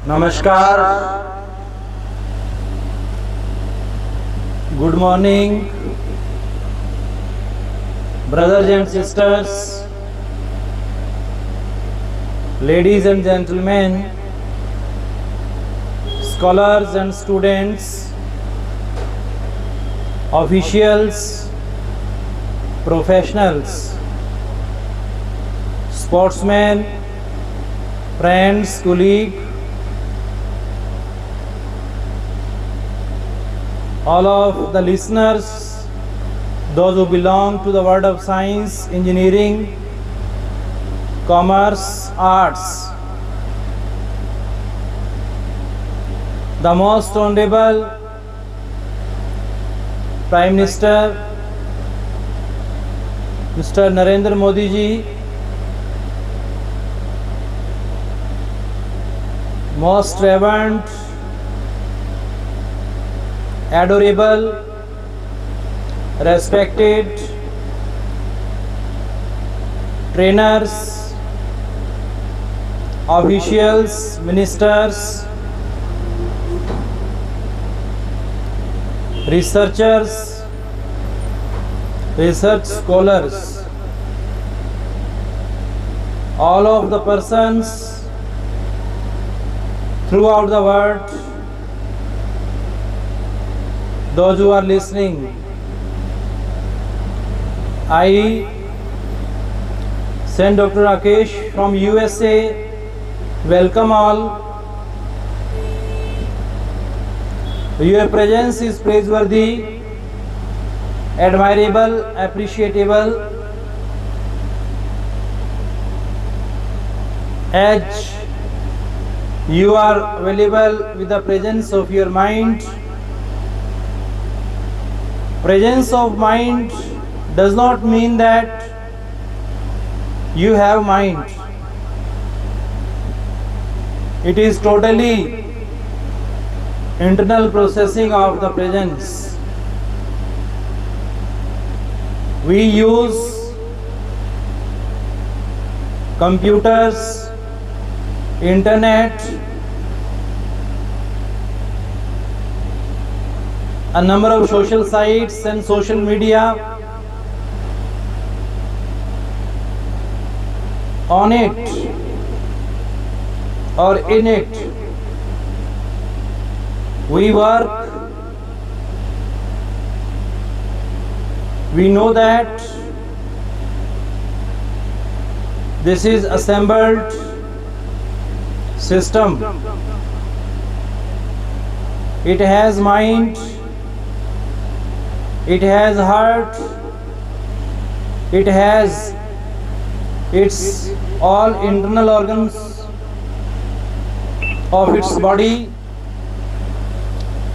नमस्कार, good morning, brothers and sisters, ladies and gentlemen, scholars and students, officials, professionals, sportsmen, friends, colleagues, all of the listeners, those who belong to the world of science, engineering, commerce, arts. The most honorable Prime Minister Mr. Narendra Modi ji, most reverend, adorable, respected trainers, officials, ministers, researchers, research scholars, all of the persons throughout the world, those who are listening. I, Saint Dr. Rakesh from USA, welcome all. Your presence is praiseworthy, admirable, appreciable, as you are available with the presence of your mind. Presence of mind does not mean that you have mind. It is totally internal processing of the presence. We use computers, internet, a number of social sites and social media. On it or in it, we work. We know that this is assembled system. It has mind, it has heart, it has its all internal organs of its body.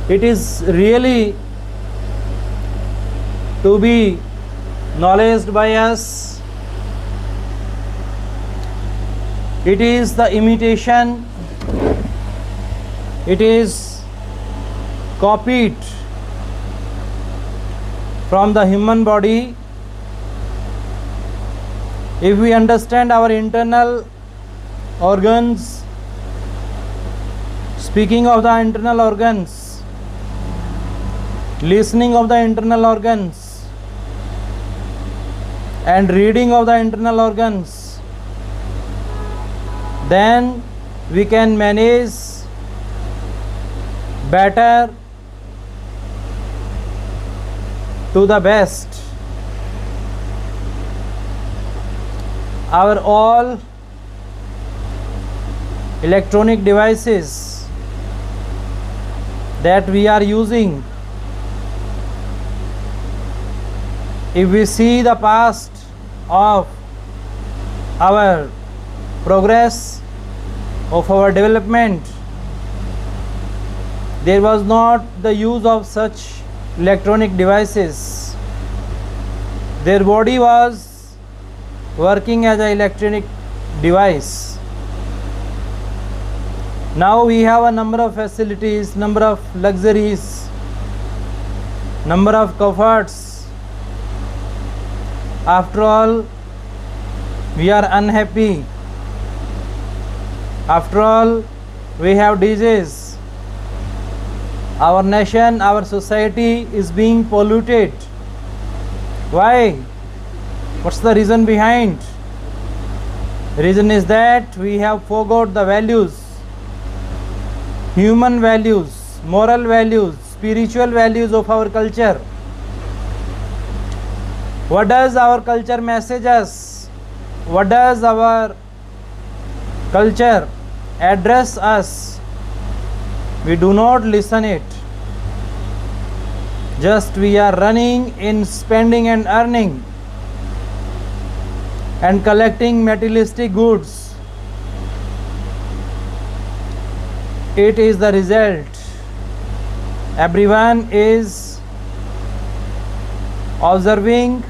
It is really to be knowledged by us. It is the imitation, it is copied from the human body. If we understand our internal organs, speaking of the internal organs, listening of the internal organs, and reading of the internal organs, then we can manage better to the best our all electronic devices that we are using. If we see the past of our progress, of our development, there was not the use of such electronic devices. Their body was working as an electronic device. Now we have a number of facilities, number of luxuries, number of comforts. After all, we are unhappy. After all, we have disease. Our nation, our society is being polluted. Why? What's the reason behind? Reason is that we have forgot the values, human values, moral values, spiritual values of our culture. What does our culture message us? What does our culture address us? We do not listen it. Just we are running in spending and earning and collecting materialistic goods. It is the result. Everyone is observing.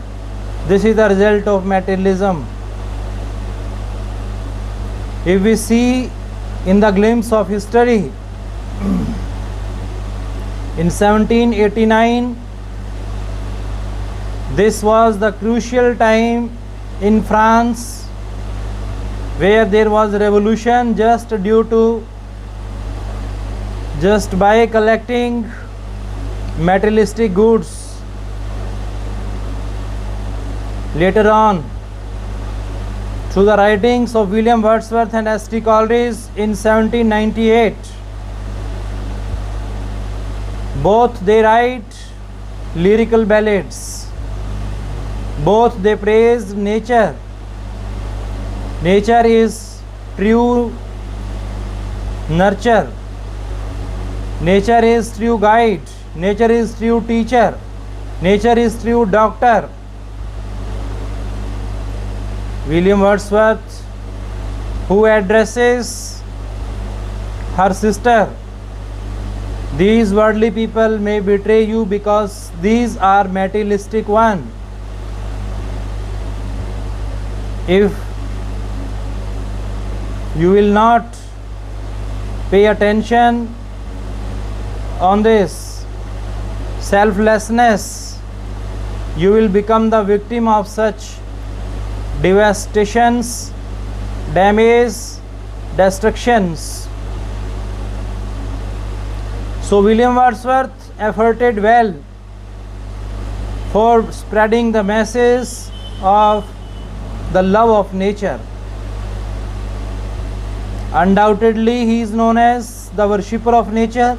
This is the result of materialism. If we see in the glimpse of history, in 1789, this was the crucial time in France where there was revolution just by collecting materialistic goods. Later on, through the writings of William Wordsworth and S.T. Coleridge in 1798, both they write lyrical ballads. Both they praise nature. Nature is true nurture. Nature is true guide. Nature is true teacher. Nature is true doctor. William Wordsworth, who addresses her sister, these worldly people may betray you because these are materialistic one. If you will not pay attention on this selflessness, you will become the victim of such devastations, damage, destructions. So William Wordsworth efforted well for spreading the message of the love of nature. Undoubtedly, he is known as the worshipper of nature.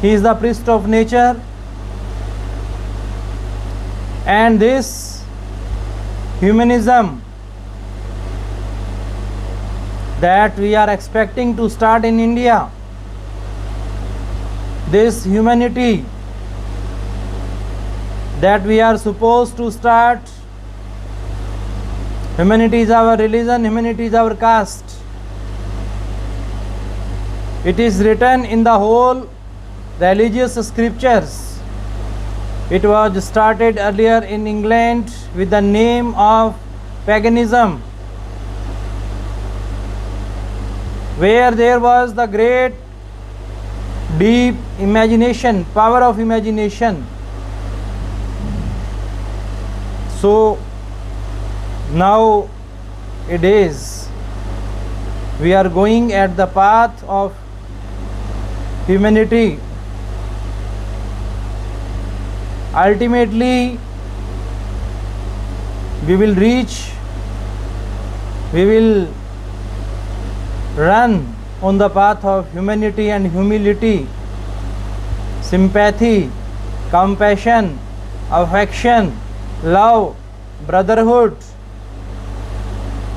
He is the priest of nature. And this humanism that we are expecting to start in India, this humanity that we are supposed to start, humanity is our religion, humanity is our caste. It is written in the whole religious scriptures. It was started earlier in England with the name of paganism, where there was the great deep imagination, power of imagination. So nowadays we are going at the path of humanity. Ultimately, we will run on the path of humanity and humility, sympathy, compassion, affection, love, brotherhood.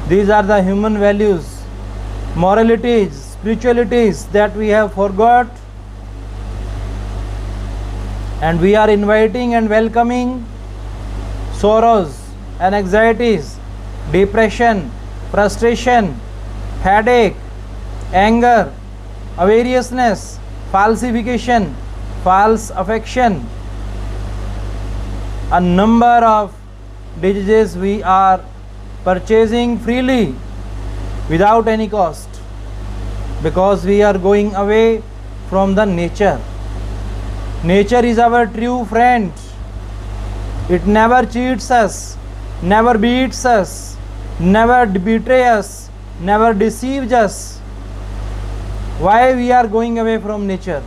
These are the human values, moralities, spiritualities that we have forgot, and we are inviting and welcoming sorrows and anxieties, depression, frustration, headache, anger, avariciousness, falsification, false affection, a number of diseases we are purchasing freely without any cost, because we are going away from the nature. Nature is our true friend. It never cheats us, never beats us, never betrays us, never deceives us. Why we are going away from nature?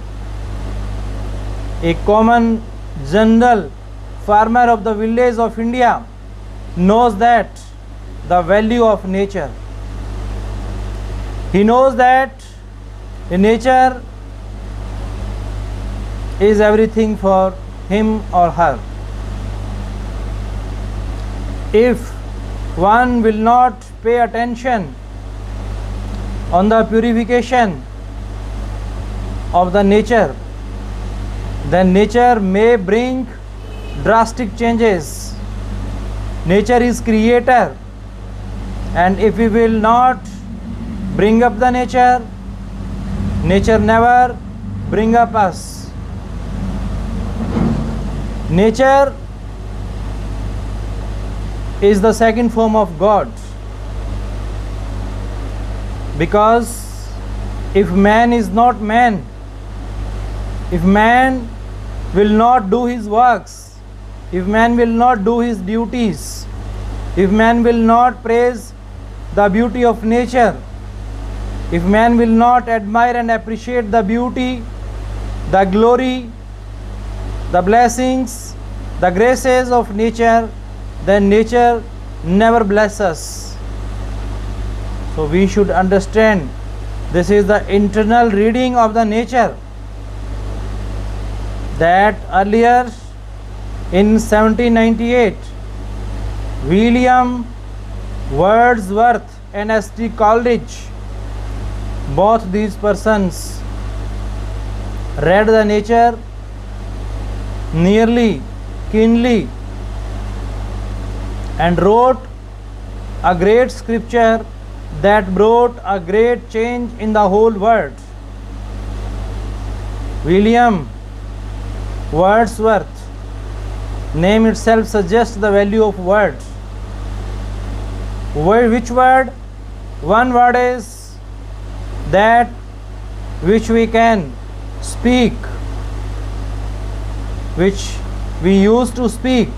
A common general farmer of the village of India knows that the value of nature. He knows that nature is everything for him or her. If one will not pay attention on the purification of the nature, then nature may bring drastic changes. Nature is creator, and if we will not bring up the nature, nature never bring up us. Nature is the second form of God, because if man is not man, if man will not do his works, if man will not do his duties, if man will not praise the beauty of nature, if man will not admire and appreciate the beauty, the glory, the blessings, the graces of nature, then nature never bless us. So we should understand this is the internal reading of the nature, that earlier in 1798 William Wordsworth and S.T. Coleridge, both these persons read the nature nearly, keenly, and wrote a great scripture that brought a great change in the whole world. William Wordsworth, name itself suggests the value of words. Which word? One word is that which we can speak, which we used to speak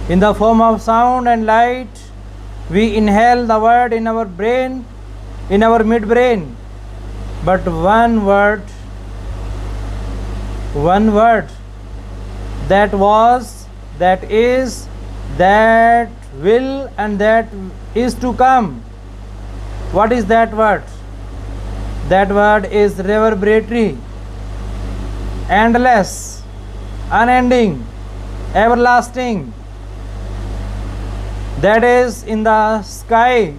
in the form of sound and light. We inhale the word in our brain, in our midbrain, but one word, that was, that is, that will, and that is to come. What is that word? That word is reverberatory, endless, unending, everlasting. That is in the sky,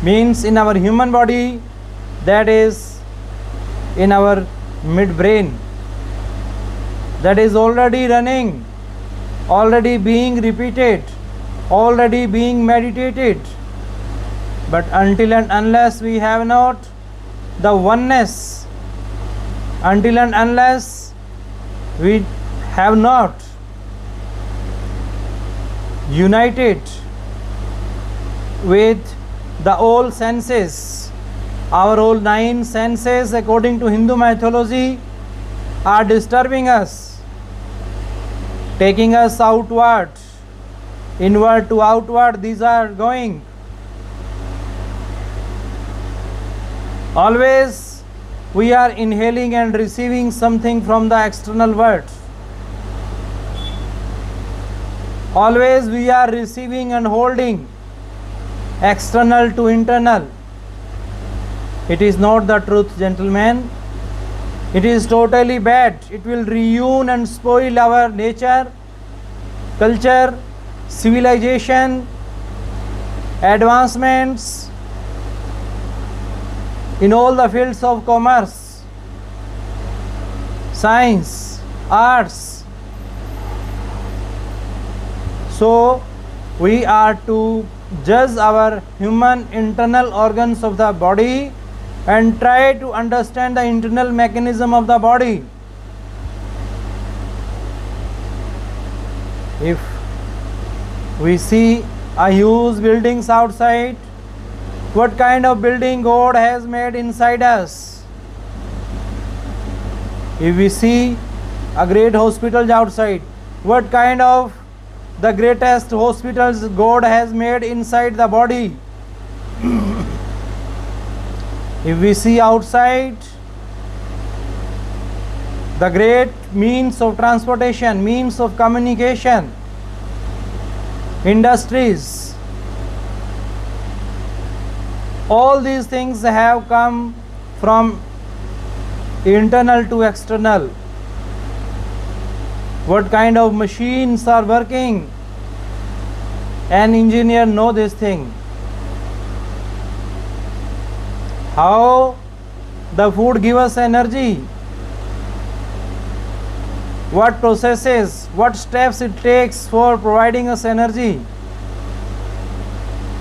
means in our human body, that is in our midbrain, that is already running, already being repeated, already being meditated. But until and unless we have not the oneness, until and unless we have not united with the all senses, our all 9 senses according to Hindu mythology are disturbing us, taking us outward, inward to outward, these are going. Always we are inhaling and receiving something from the external world. Always we are receiving and holding external to internal. It is not the truth, gentlemen. It is totally bad. It will ruin and spoil our nature, culture, civilization, advancements in all the fields of commerce, science, arts. So we are to judge our human internal organs of the body and try to understand the internal mechanism of the body. If we see a huge buildings outside, what kind of building God has made inside us? If we see a great hospitals outside, what kind of the greatest hospitals God has made inside the body? If we see outside, the great means of transportation, means of communication, industries, all these things have come from internal to external. What kind of machines are working? An engineer know this thing. How the food give us energy, what processes, what steps it takes for providing us energy,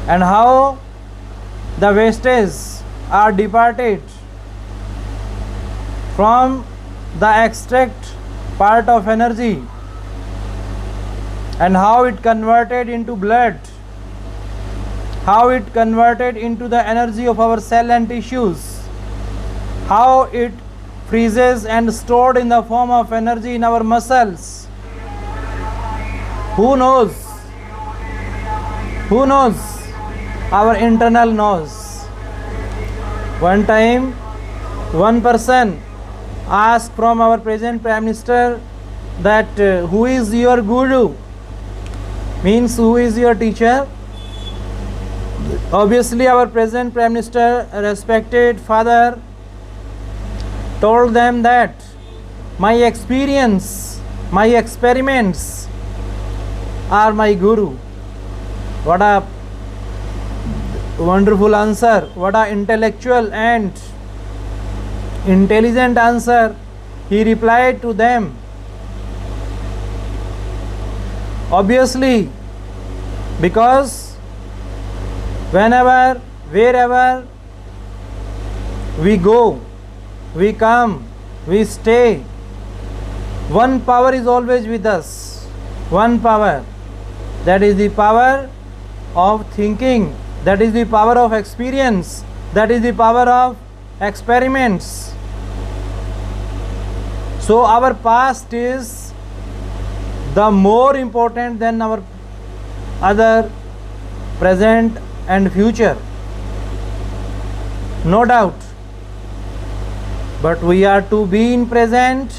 and how the wastes are departed from the extract part of energy, and how it converted into blood, how it converted into the energy of our cell and tissues, how it freezes and stored in the form of energy in our muscles. Who knows? Who knows? Our internal knows. One time, one person asked from our present Prime Minister that who is your guru? Means who is your teacher? Obviously, our present Prime Minister, respected father, told them that my experience, my experiments are my guru. What a wonderful answer, what a intellectual and intelligent answer he replied to them. Obviously, because whenever, wherever we go, we come, we stay, one power is always with us. One power, that is the power of thinking, that is the power of experience, that is the power of experiments. So our past is the more important than our other present and future, no doubt. But we are to be in present,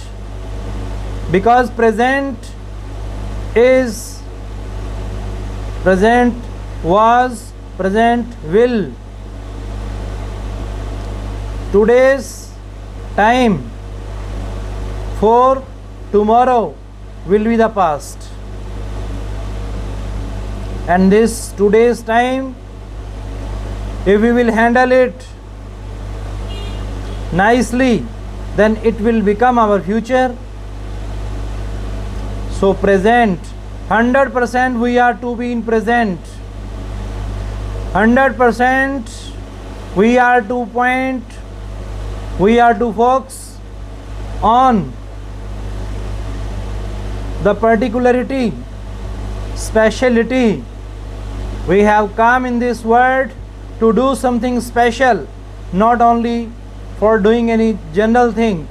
because present is, present was, present will. Today's time for tomorrow will be the past, and this today's time, if we will handle it nicely, then it will become our future. So present, 100% we are to be in present, 100% we are to point, we are to focus on the particularity, speciality. We have come in this world to do something special, not only for doing any general thing.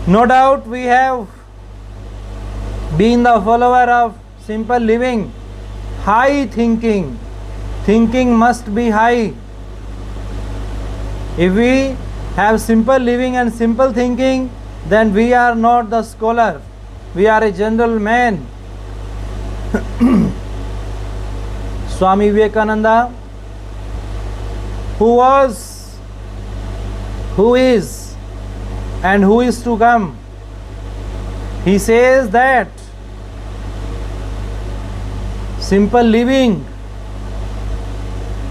No doubt we have been the follower of simple living, high thinking. Thinking must be high. If we have simple living and simple thinking, then we are not the scholar, we are a general man. Swami Vivekananda, who was, who is, and who is to come, he says that simple living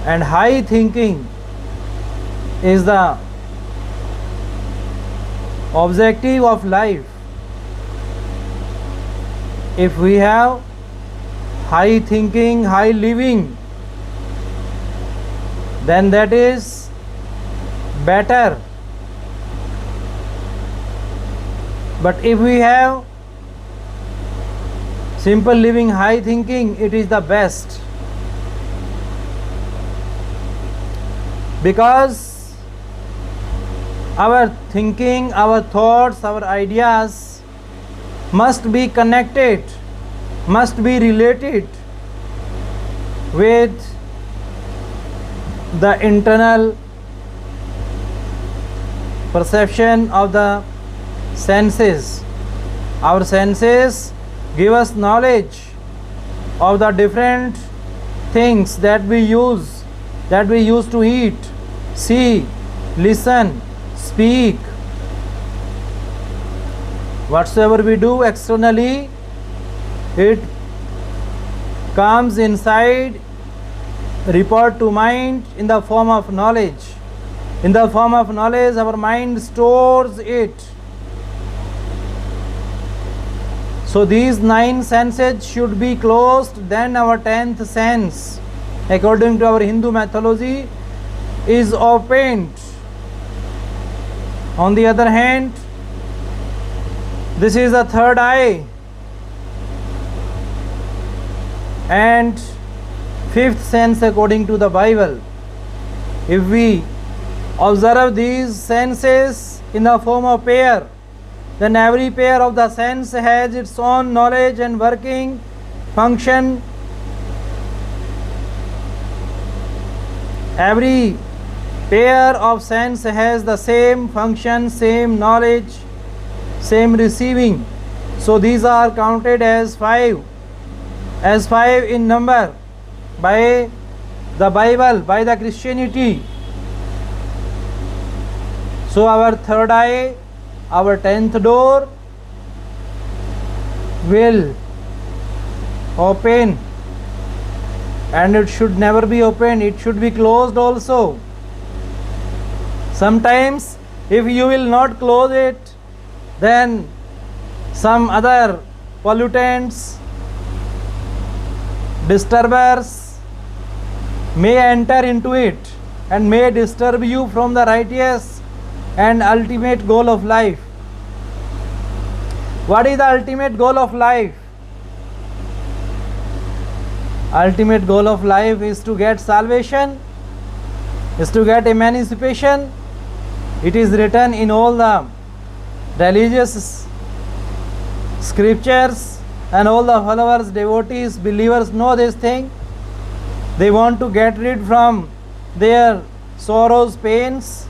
and high thinking is the objective of life. If we have high thinking, high living, then that is better. But if we have simple living, high thinking, it is the best. Because our thinking, our thoughts, our ideas must be connected, must be related with the internal perception of the senses. Our senses give us knowledge of the different things that we use to eat, see, listen, speak. Whatsoever we do externally, it comes inside, report to mind in the form of knowledge. In the form of knowledge, our mind stores it. So these 9 senses should be closed, then our 10th sense, according to our Hindu mythology, is opened. On the other hand, this is the third eye, and 5th sense according to the Bible. If we observe these senses in the form of pair, then every pair of the sense has its own knowledge and working function. Every pair of sense has the same function, same knowledge, same receiving. So these are counted as 5 in number by the Bible, by the Christianity. So our third eye, our 10th door will open, and it should never be opened, it should be closed also. Sometimes if you will not close it, then some other pollutants, disturbers may enter into it and may disturb you from the righteous and ultimate goal of life. What is the ultimate goal of life? Ultimate goal of life is to get salvation, is to get emancipation. It is written in all the religious scriptures, and all the followers, devotees, believers know this thing. They want to get rid from their sorrows, pains.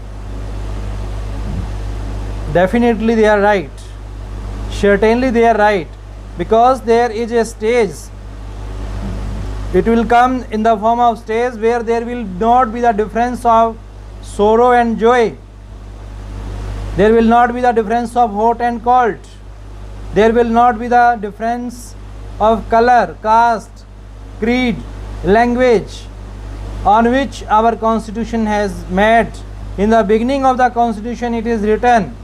Definitely they are right. Certainly they are right, because there is a stage. It will come in the form of stage where there will not be the difference of sorrow and joy. There will not be the difference of hot and cold. There will not be the difference of color, caste, creed, language, on which our constitution has made. In the beginning of the constitution it is written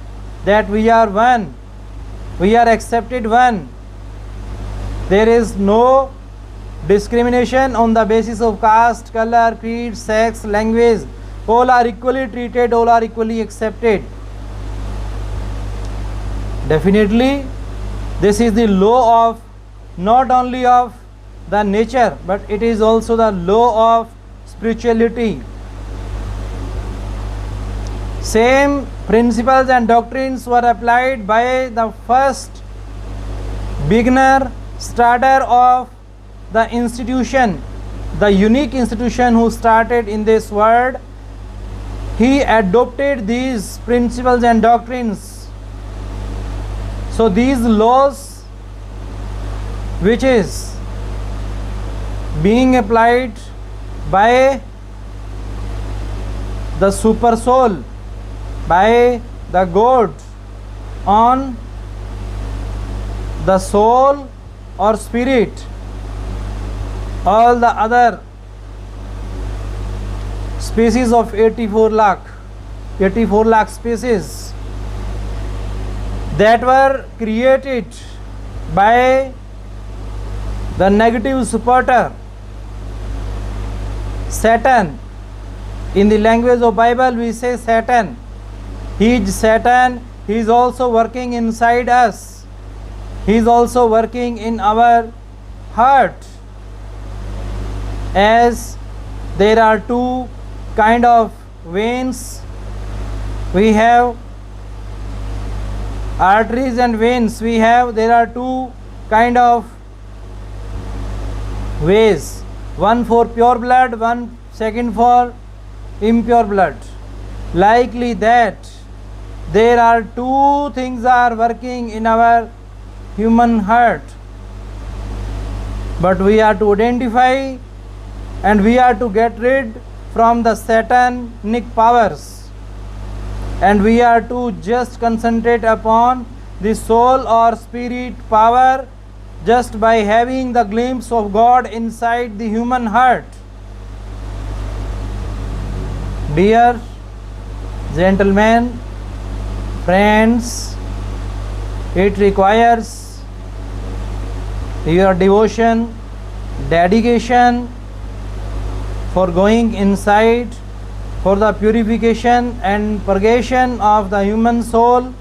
that we are one, we are accepted one. There is no discrimination on the basis of caste, color, creed, sex, language. All are equally treated, all are equally accepted. Definitely this is the law of, not only of the nature, but it is also the law of spirituality. Same principles and doctrines were applied by the first beginner starter of the institution, the unique institution who started in this world. He adopted these principles and doctrines. So these laws which is being applied by the super soul, by the God on the soul or spirit, all the other species of 84 lakh species that were created by the negative supporter Satan. In the language of Bible we say Satan. He is Satan. He is also working inside us. He is also working in our heart, as there are two kind of veins. We have arteries and veins. There are two kind of ways, one for pure blood, one second for impure blood. Likely that there are two things are working in our human heart, but we are to identify and we are to get rid from the satanic powers, and we are to just concentrate upon the soul or spirit power just by having the glimpse of God inside the human heart. Dear gentlemen, friends, it requires your devotion, dedication for going inside for the purification and purgation of the human soul.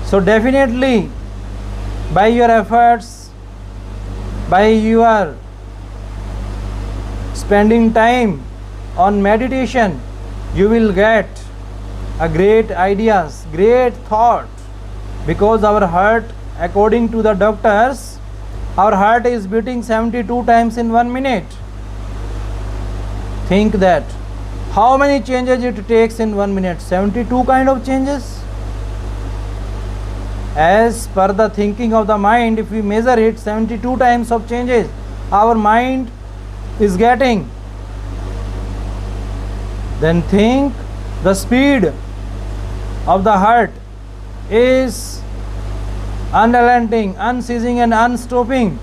So definitely by your efforts, by your spending time on meditation, you will get a great ideas, great thought, because our heart, according to the doctors, our heart is beating 72 times in 1 minute. Think that how many changes it takes in 1 minute? 72 kind of changes. As per the thinking of the mind, if we measure it, 72 times of changes our mind is getting. Then think the speed of the heart is unrelenting, unceasing and unstopping.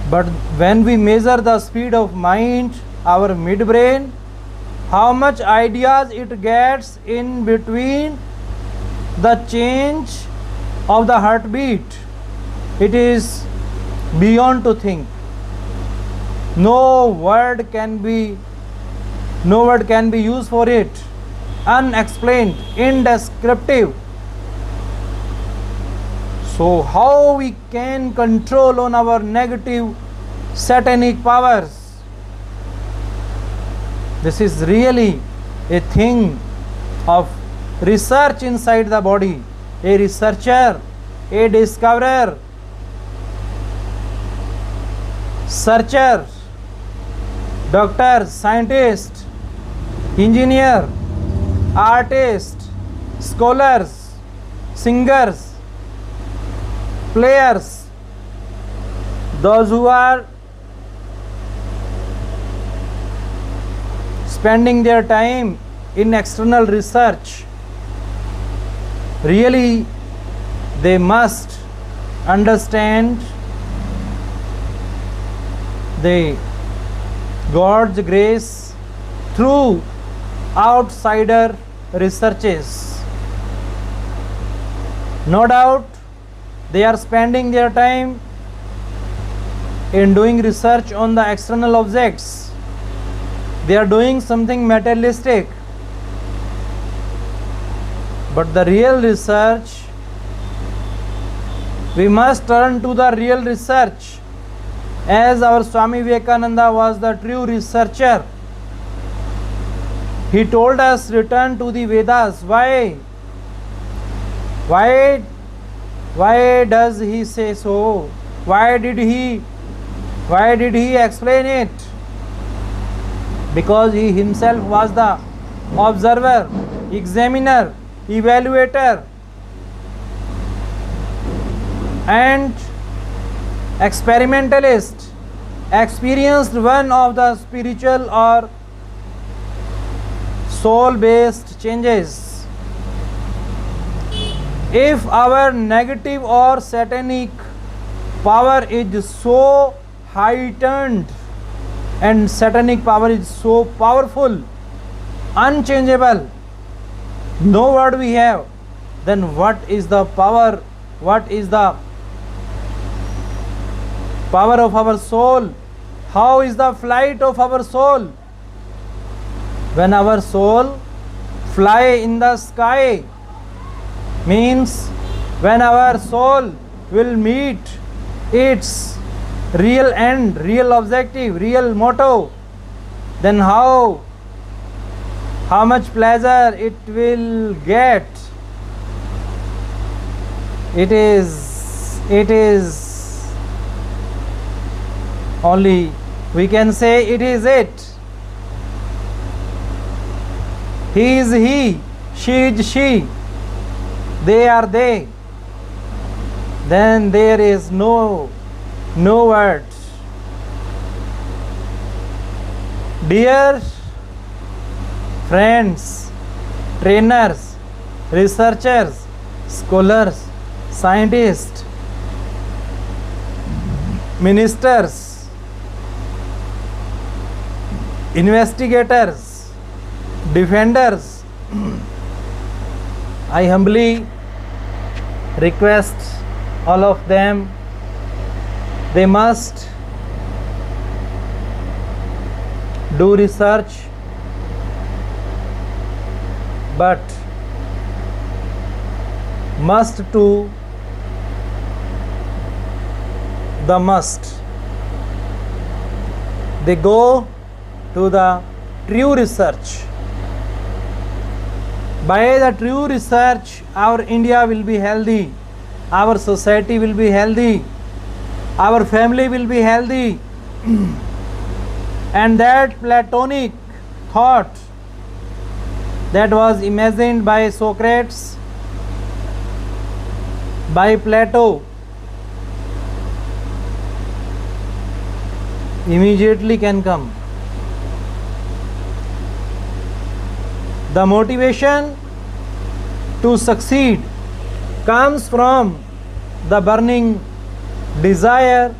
But when we measure the speed of mind, our midbrain, how much ideas it gets in between the change of the heartbeat, it is beyond to think. No word can be used for it. Unexplained, indescriptive. So how we can control on our negative satanic powers? This is really a thing of research inside the body. A researcher, a discoverer, searcher, doctor, scientist, engineer, artist, scholars, singers, players, those who are spending their time in external research, really they must understand the God's grace through outsider researches. No doubt they are spending their time in doing research on the external objects. They are doing something materialistic. But the real research, we must turn to the real research. As our Swami Vivekananda was the true researcher, he told us, return to the Vedas. Why? Why does he say so? Why did he explain it? Because he himself was the observer, examiner, evaluator and experimentalist, experienced one of the spiritual or soul-based changes. If our negative or satanic power is so heightened and satanic power is so powerful, unchangeable, no word we have, then what is the power? What is the power of our soul? How is the flight of our soul? When our soul fly in the sky, means when our soul will meet its real end, real objective, real motto, then how much pleasure it will get. It is only we can say it is it. He is he, she is she, they are they. Then there is no words. Dear friends, trainers, researchers, scholars, scientists, ministers, investigators, defenders, I humbly request all of them, they must do research, but must to the must. They go to the true research. By the true research, our India will be healthy, our society will be healthy, our family will be healthy. And that Platonic thought that was imagined by Socrates, by Plato, immediately can come. The motivation to succeed comes from the burning desire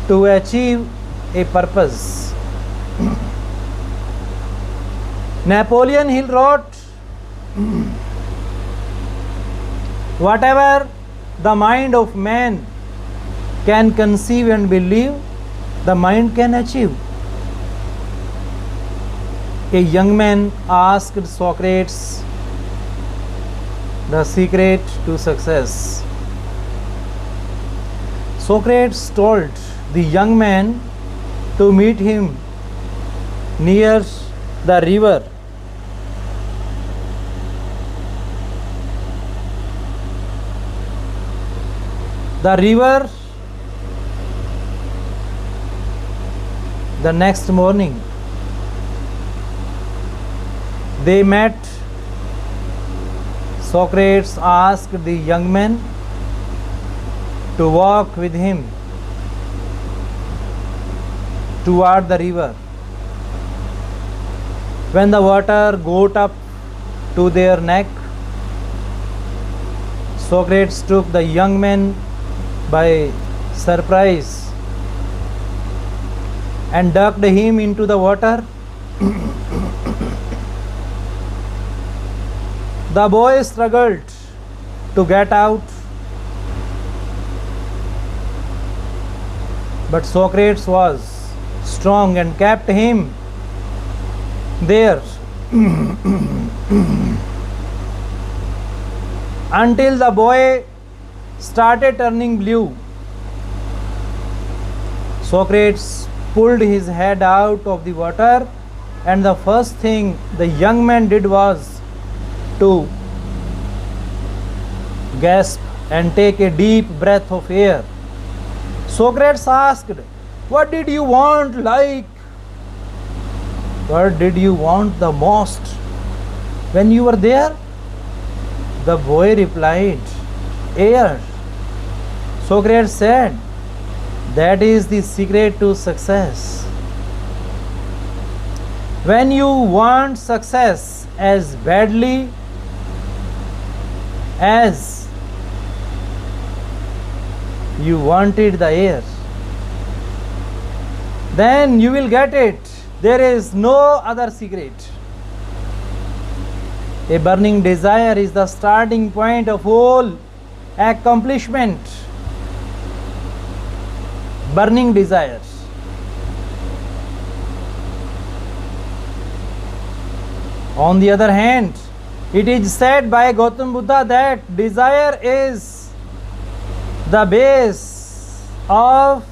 to achieve a purpose. Napoleon Hill wrote, whatever the mind of man can conceive and believe, the mind can achieve. A young man asked Socrates the secret to success. Socrates told the young man to meet him near the river. The river. The next morning they met. Socrates asked the young man to walk with him toward the river. When the water got up to their neck, Socrates took the young man by surprise and ducked him into the water. The boy struggled to get out, but Socrates was strong and kept him there until the boy started turning blue. Socrates pulled his head out of the water, and the first thing the young man did was to gasp and take a deep breath of air. Socrates asked, "What did you want like? What did you want the most when you were there?" The boy replied, "Air." Socrates said, "That is the secret to success. When you want success as badly as you wanted the air, then you will get it. There is no other secret. A burning desire is the starting point of all accomplishment. Burning desires. On the other hand, it is said by Gautam Buddha that desire is the base of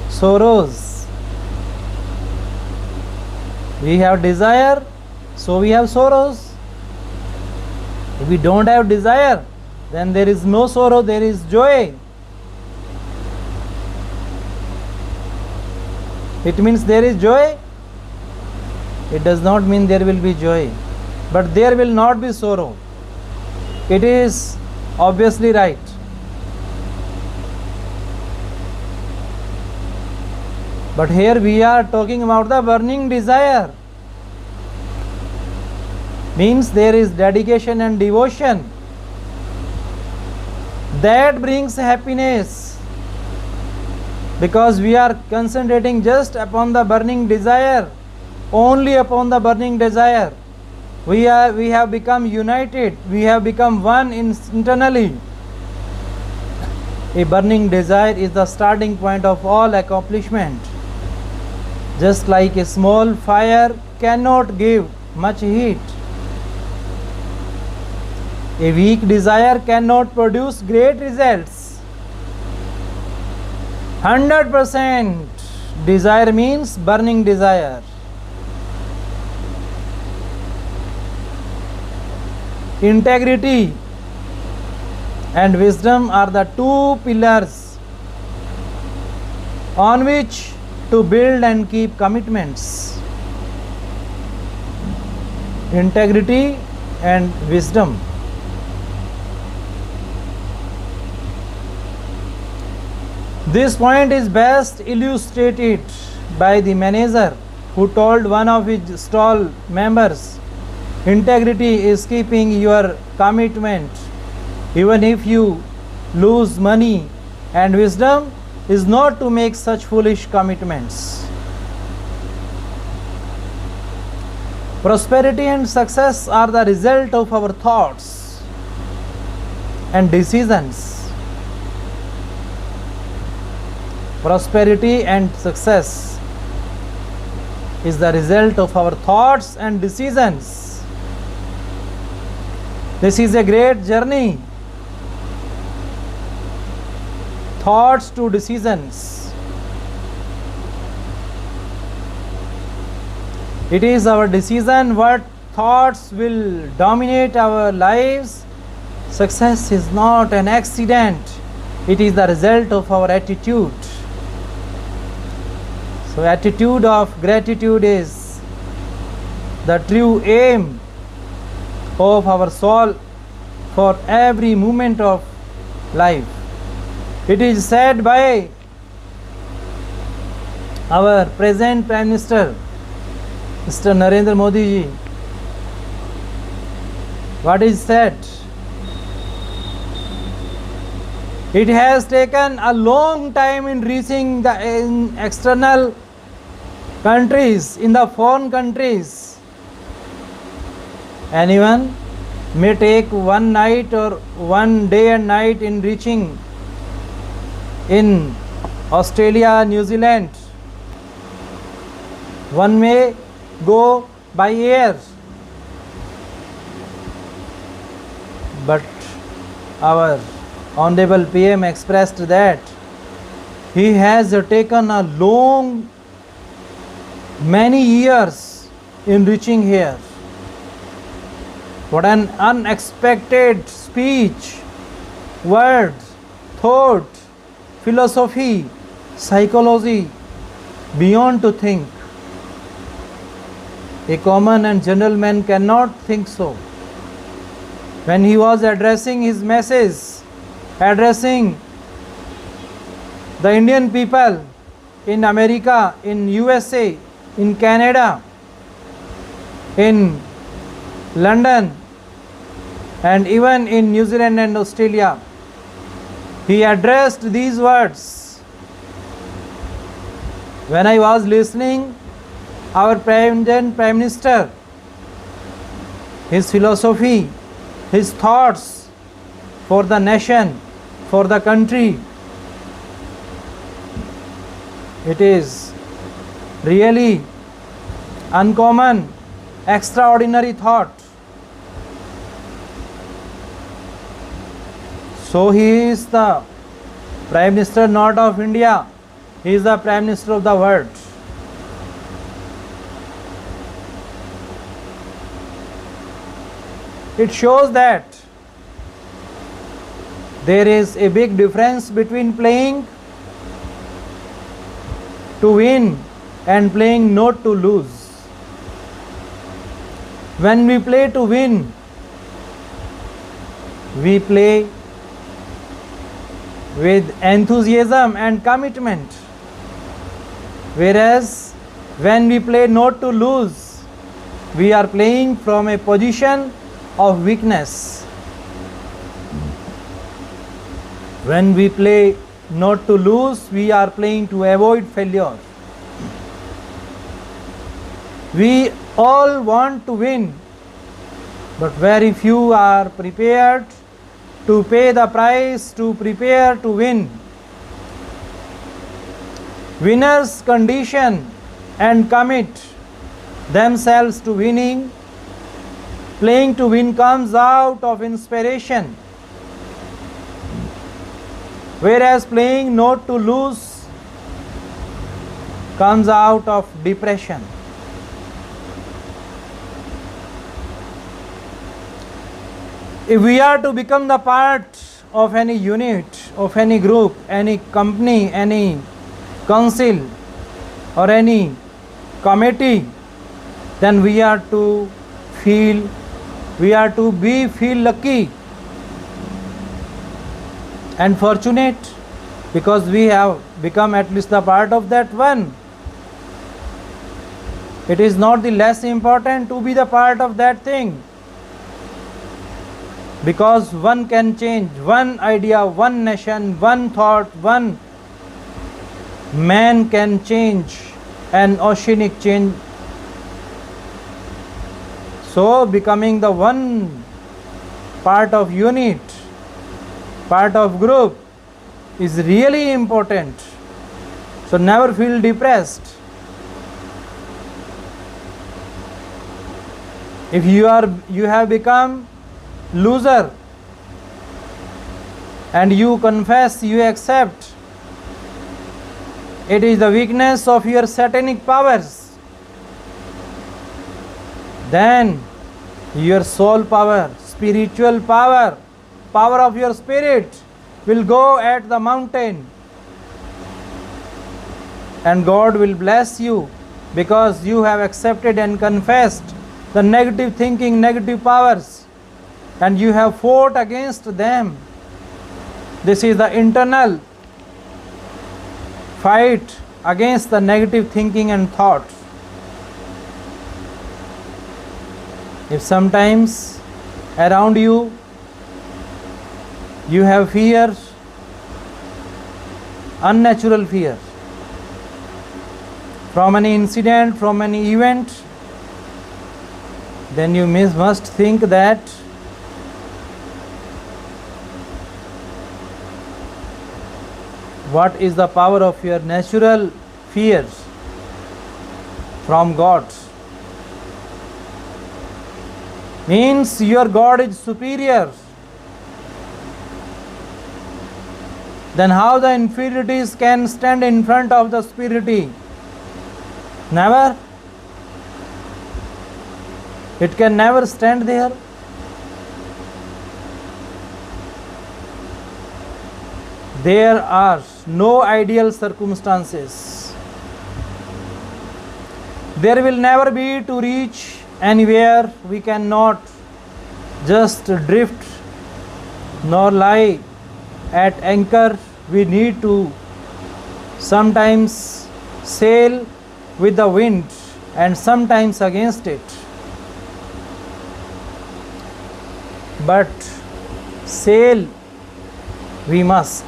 sorrows. We have desire, so we have sorrows. If we don't have desire, then there is no sorrow, there is joy. It means there is joy? It does not mean there will be joy, but there will not be sorrow. It is obviously right. But here we are talking about the burning desire. Means there is dedication and devotion that brings happiness, because we are concentrating just upon the burning desire, only upon the burning desire. We have become united, we have become one internally. A burning desire is the starting point of all accomplishment. Just like a small fire cannot give much heat, a weak desire cannot produce great results. 100% desire means burning desire. Integrity and wisdom are the two pillars on which to build and keep commitments. Integrity and wisdom. This point is best illustrated by the manager who told one of his stall members, integrity is keeping your commitment even if you lose money, and wisdom is not to make such foolish commitments. Prosperity and success are the result of our thoughts and decisions. Prosperity and success is the result of our thoughts and decisions. This is a great journey. Thoughts to decisions. It is our decision what thoughts will dominate our lives. Success is not an accident, it is the result of our attitude. So attitude of gratitude is the true aim of our soul for every moment of life. It is said by our present Prime Minister, Mr. Narendra Modi ji. What is said? It has taken a long time in reaching in external countries, in the foreign countries. Anyone may take one night or one day and night in reaching in Australia, New Zealand. One may go by air. But our Honorable PM expressed that he has taken a long, many years in reaching here. What an unexpected speech, word, thought, philosophy, psychology, beyond to think. A common and general man cannot think so. When he was addressing his message, addressing the Indian people in America, in USA, in Canada, in London, and even in New Zealand and Australia, he addressed these words. When I was listening our Prime Minister, his philosophy, his thoughts for the nation, for the country, it is really uncommon, extraordinary thought. So he is the Prime Minister not of India, he is the Prime Minister of the world. It shows that there is a big difference between playing to win and playing not to lose. When we play to win, we play with enthusiasm and commitment. Whereas when we play not to lose, we are playing from a position of weakness. When we play not to lose, we are playing to avoid failure. We all want to win, but very few are prepared to pay the price to prepare to win. Winners condition and commit themselves to winning. Playing to win comes out of inspiration, whereas playing not to lose comes out of depression. If we are to become the part of any unit, of any group, any company, any council or any committee, then we are to feel lucky and fortunate, because we have become at least the part of that one. It is not the less important to be the part of that thing, because one can change, one idea, one nation, one thought, one man can change an oceanic change. So becoming the one part of unit, part of group is really important. So never feel depressed. If you have become loser and you confess, you accept, it is the weakness of your satanic powers, then your soul power, spiritual power, power of your spirit will go at the mountain, and God will bless you, because you have accepted and confessed the negative thinking, negative powers, and you have fought against them. This is the internal fight against the negative thinking and thoughts. If sometimes around you have fear, unnatural fear from any incident, from any event, then you must think that what is the power of your natural fears from God? Means your God is superior. Then how the inferiorities can stand in front of the superiority? Never. It can never stand there. There are no ideal circumstances. There will never be to reach anywhere. We cannot just drift nor lie at anchor. We need to sometimes sail with the wind and sometimes against it. But sail we must.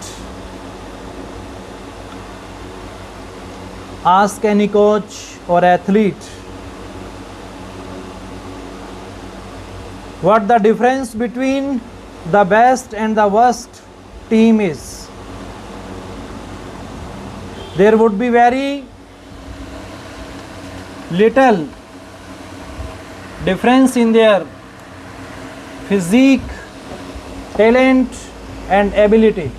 Ask any coach or athlete what the difference between the best and the worst team is. There would be very little difference in their physique, talent and ability.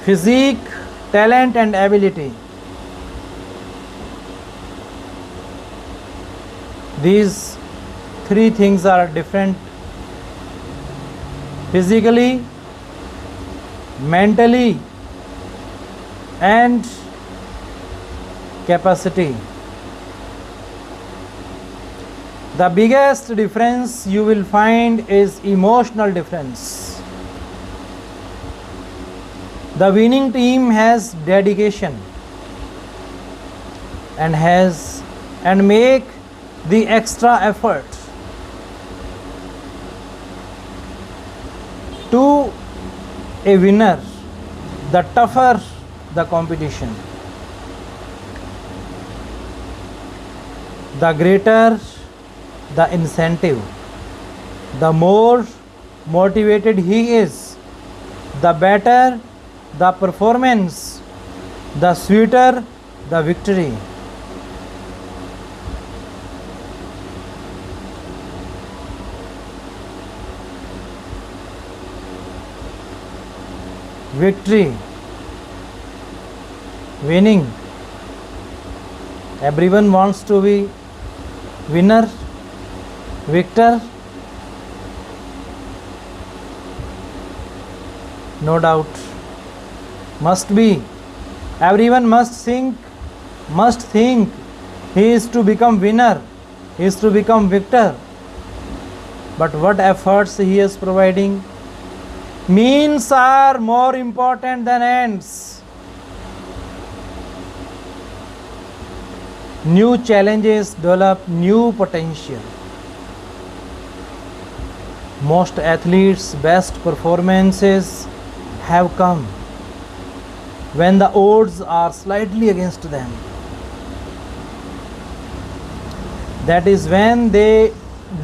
Physique, talent and ability. These three things are different: physically, mentally and capacity. The biggest difference you will find is emotional difference. The winning team has dedication and make the extra effort to a winner. The tougher the competition, the greater the incentive, the more motivated he is, the better the performance, the sweeter the victory. Victory, winning. Everyone wants to be winner, victor. No doubt. Must be. Everyone must think he is to become winner, he is to become victor. But what efforts he is providing? Means are more important than ends. New challenges develop new potential. Most athletes' best performances have come when the odds are slightly against them. That is when they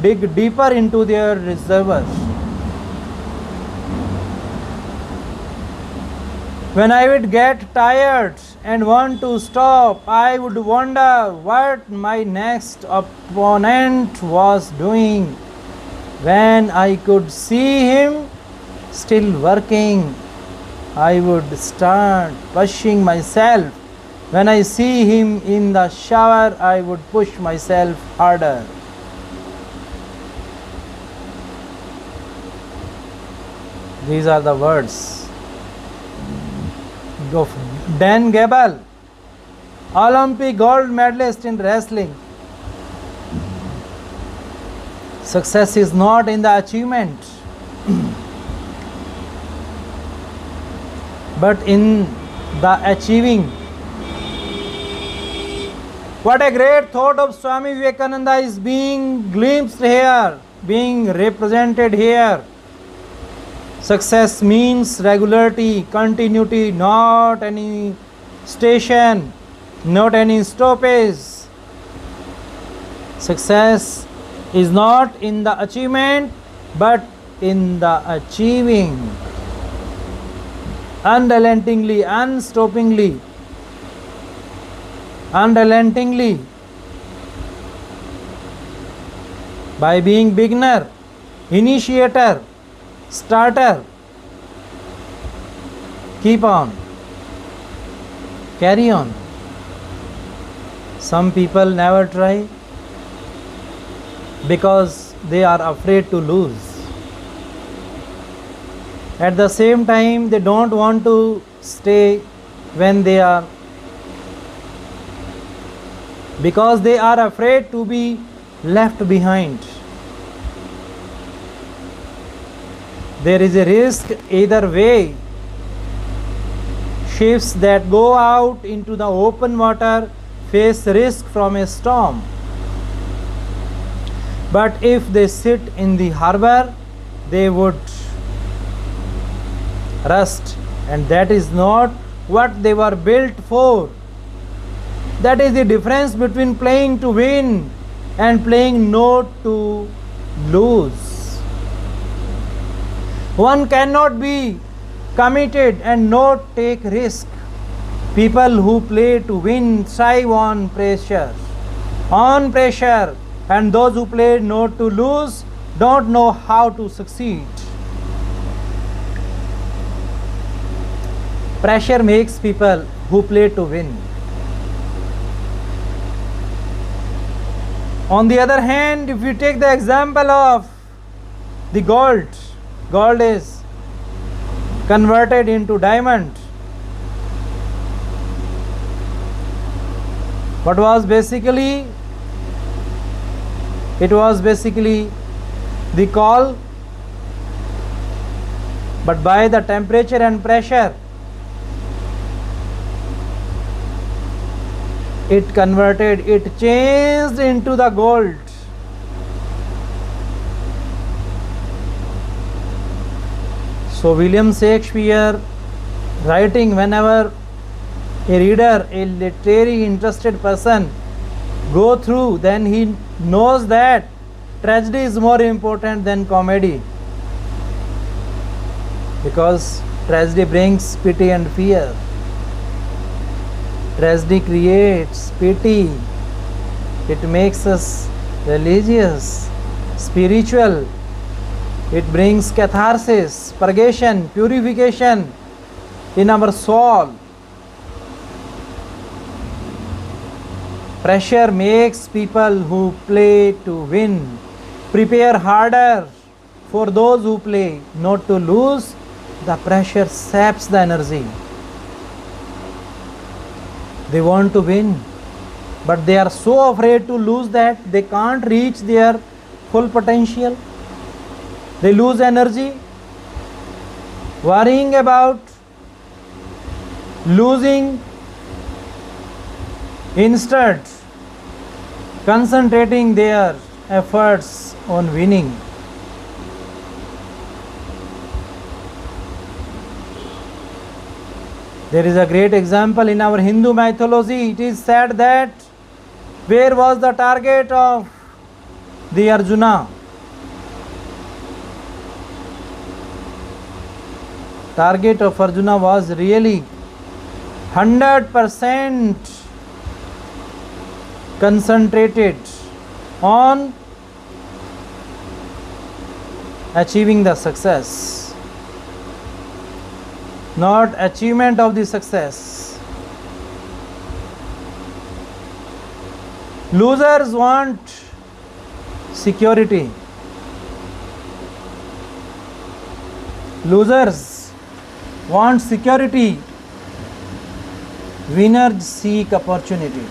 dig deeper into their reservoirs. When I would get tired and want to stop, I would wonder what my next opponent was doing. When I could see him still working, I would start pushing myself. When I see him in the shower, I would push myself harder. These are the words of Dan Gable, Olympic gold medalist in wrestling. Success is not in the achievement, but in the achieving. What a great thought of Swami Vivekananda is being glimpsed here, being represented here. Success means regularity, continuity, not any station, not any stoppage. Success is not in the achievement, but in the achieving. Unrelentingly, unstoppingly, unrelentingly. By being beginner, initiator, starter. Keep on. Carry on. Some people never try because they are afraid to lose. At the same time, they don't want to stay when they are, because they are afraid to be left behind. There is a risk either way. Ships that go out into the open water face risk from a storm. But if they sit in the harbor, they would rust, and that is not what they were built for. That is the difference between playing to win and playing not to lose. One cannot be committed and not take risk. People who play to win thrive on pressure, and those who play not to lose don't know how to succeed. Pressure makes people who play to win. On the other hand, if you take the example of the gold is converted into diamond. What was basically? It was basically the call, but by the temperature and pressure, it converted, it changed into the gold. So William Shakespeare, writing, whenever a reader, a literary interested person go through, then he knows that tragedy is more important than comedy, because tragedy brings pity and fear. Tragedy creates pity. It makes us religious, spiritual. It brings catharsis, purgation, purification in our soul. Pressure makes people who play to win prepare harder for those who play not to lose. The pressure saps the energy. They want to win, but they are so afraid to lose that they can't reach their full potential. They lose energy worrying about losing, instead concentrating their efforts on winning. There is a great example in our Hindu mythology. It is said that where was the target of the Arjuna? Target of Arjuna was really 100% concentrated on achieving the success, not achievement of the success. Losers want security. Losers want security. Winners seek opportunity.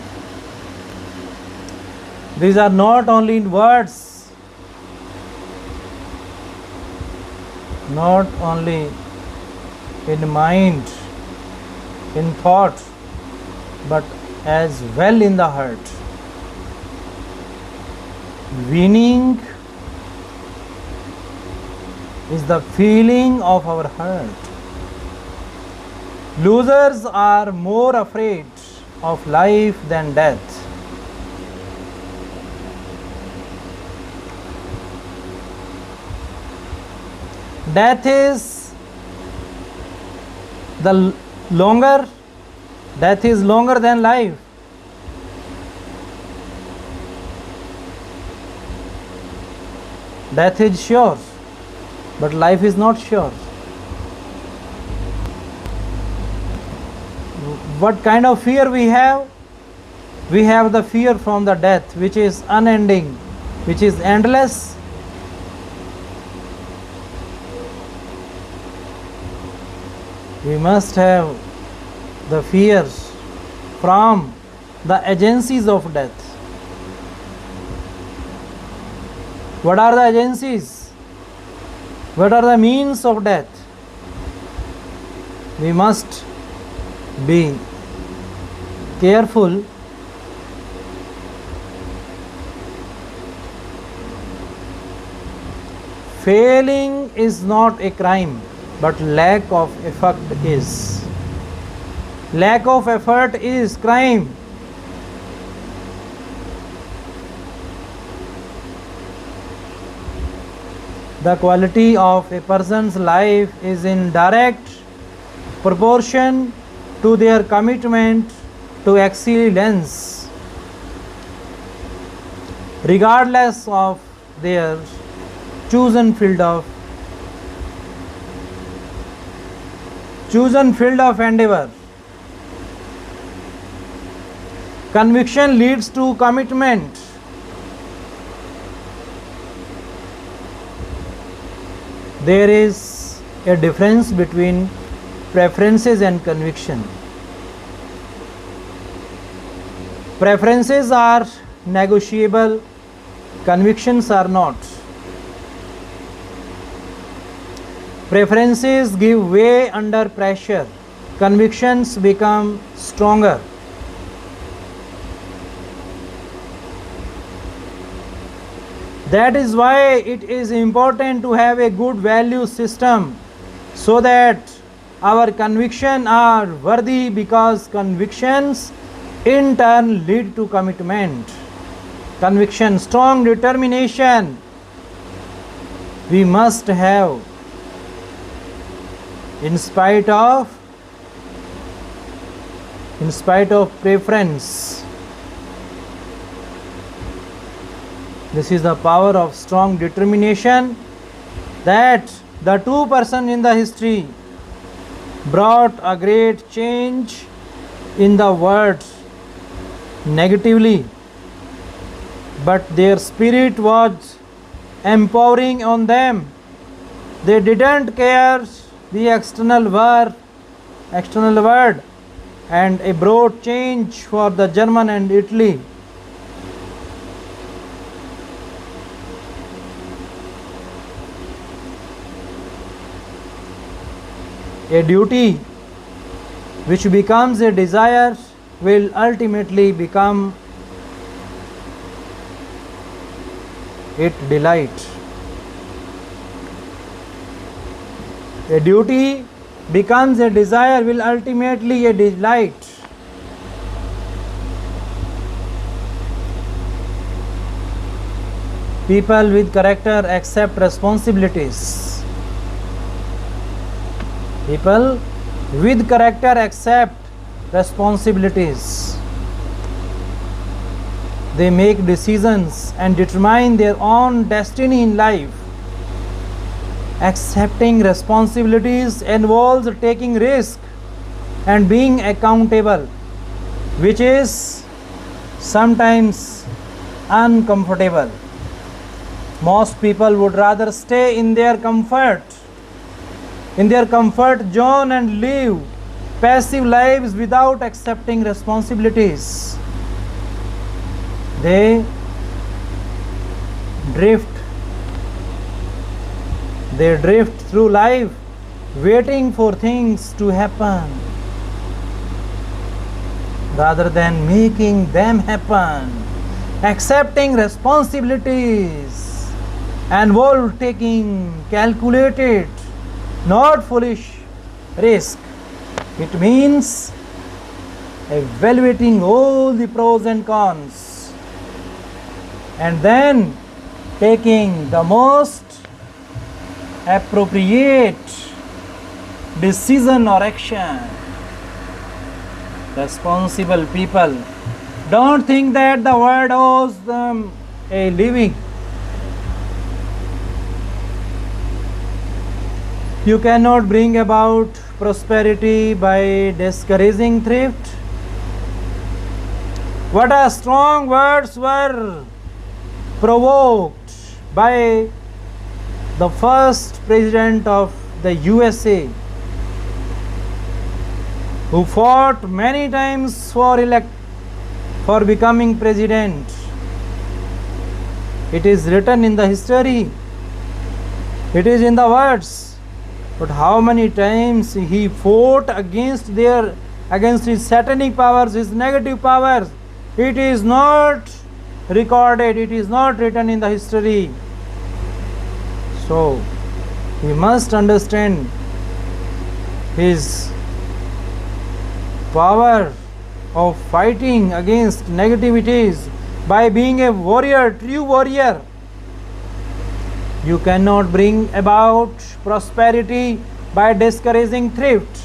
These are not only in words, not only in mind, in thought, but as well in the heart. Winning is the feeling of our heart. Losers are more afraid of life than death. Death is longer than life. Death is sure, but life is not sure. What kind of fear we have? We have the fear from the death, which is unending, which is endless. We must have the fears from the agencies of death. What are the agencies? What are the means of death? We must be careful failing is not a crime, but lack of effort is. Lack of effort is crime. The quality of a person's life is in direct proportion to their commitment to excellence, regardless of their chosen field of endeavor. Conviction leads to commitment. There is a difference between preferences and conviction. Preferences are negotiable, convictions are not. Preferences give way under pressure, convictions become stronger. That is why it is important to have a good value system so that our convictions are worthy, because convictions in turn lead to commitment. Conviction, strong determination we must have in spite of preference. This is the power of strong determination, that the two persons in the history brought a great change in the world negatively, but their spirit was empowering on them. They didn't care the external world, and a broad change for the German and Italy. A duty which becomes a desire will ultimately become a delight. A duty becomes a desire will ultimately a delight. People with character accept responsibilities. People with character accept responsibilities. They make decisions and determine their own destiny in life. Accepting responsibilities involves taking risk and being accountable, which is sometimes uncomfortable. Most people would rather stay in their comfort zone and live passive lives without accepting responsibilities. They drift through life waiting for things to happen rather than making them happen. Accepting responsibilities involve taking calculated, not foolish risk. It means evaluating all the pros and cons and then taking the most appropriate decision or action. Responsible people don't think that the world owes them a living. You cannot bring about prosperity by discouraging thrift. What a strong words were provoked by the first president of the USA, who fought many times for becoming president. It is written in the history. It is in the words. But how many times he fought against his satanic powers, his negative powers? It is not recorded, it is not written in the history. So we must understand his power of fighting against negativities by being a warrior, true warrior. You cannot bring about prosperity by discouraging thrift.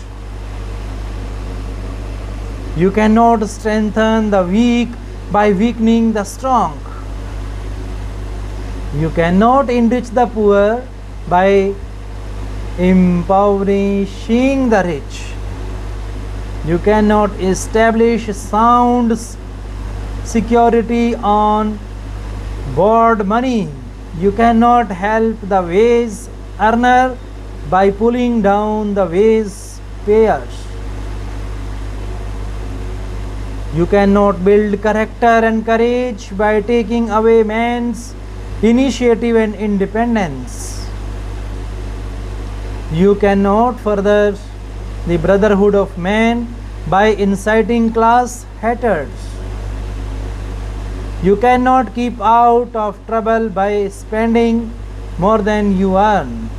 You cannot strengthen the weak by weakening the strong. You cannot enrich the poor by impoverishing the rich. You cannot establish sound security on borrowed money. You cannot help the wage earner by pulling down the wage payers. You cannot build character and courage by taking away man's initiative and independence. You cannot further the brotherhood of man by inciting class hatred. You cannot keep out of trouble by spending more than you earn.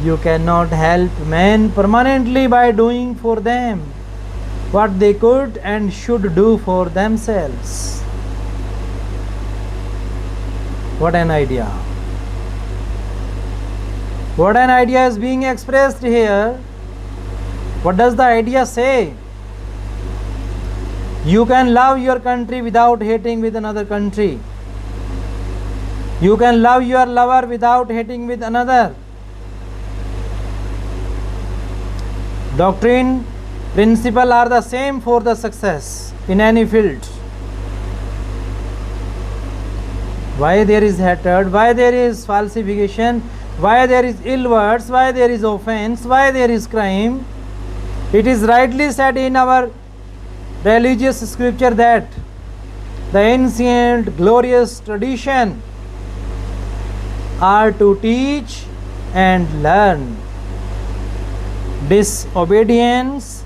You cannot help men permanently by doing for them what they could and should do for themselves. What an idea! What an idea is being expressed here. What does the idea say? You can love your country without hating with another country. You can love your lover without hating with another. Doctrine, principle are the same for the success in any field. Why there is hatred, why there is falsification, why there is ill words, why there is offense, why there is crime? It is rightly said in our religious scripture that the ancient glorious tradition are to teach and learn. Disobedience,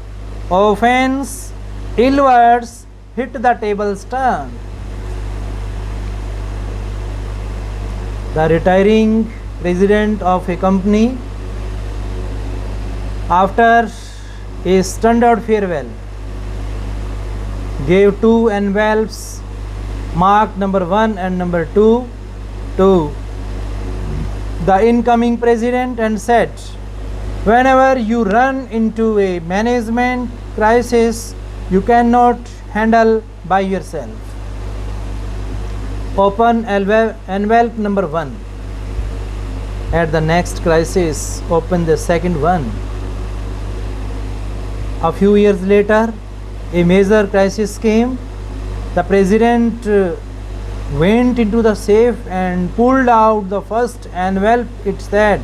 offense, ill words hit the tables turn. The retiring president of a company, after a standard farewell, gave 2 envelopes marked number 1 and number 2 to the incoming president and said, whenever you run into a management crisis you cannot handle by yourself, open envelope number 1. At the next crisis, open the second one. A few years later, a major crisis came. The president went into the safe and pulled out the first envelope. It said,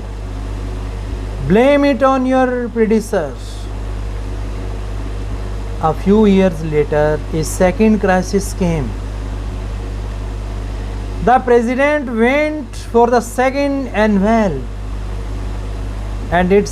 blame it on your predecessors. A few years later, a second crisis came. The president went for the second envelope and it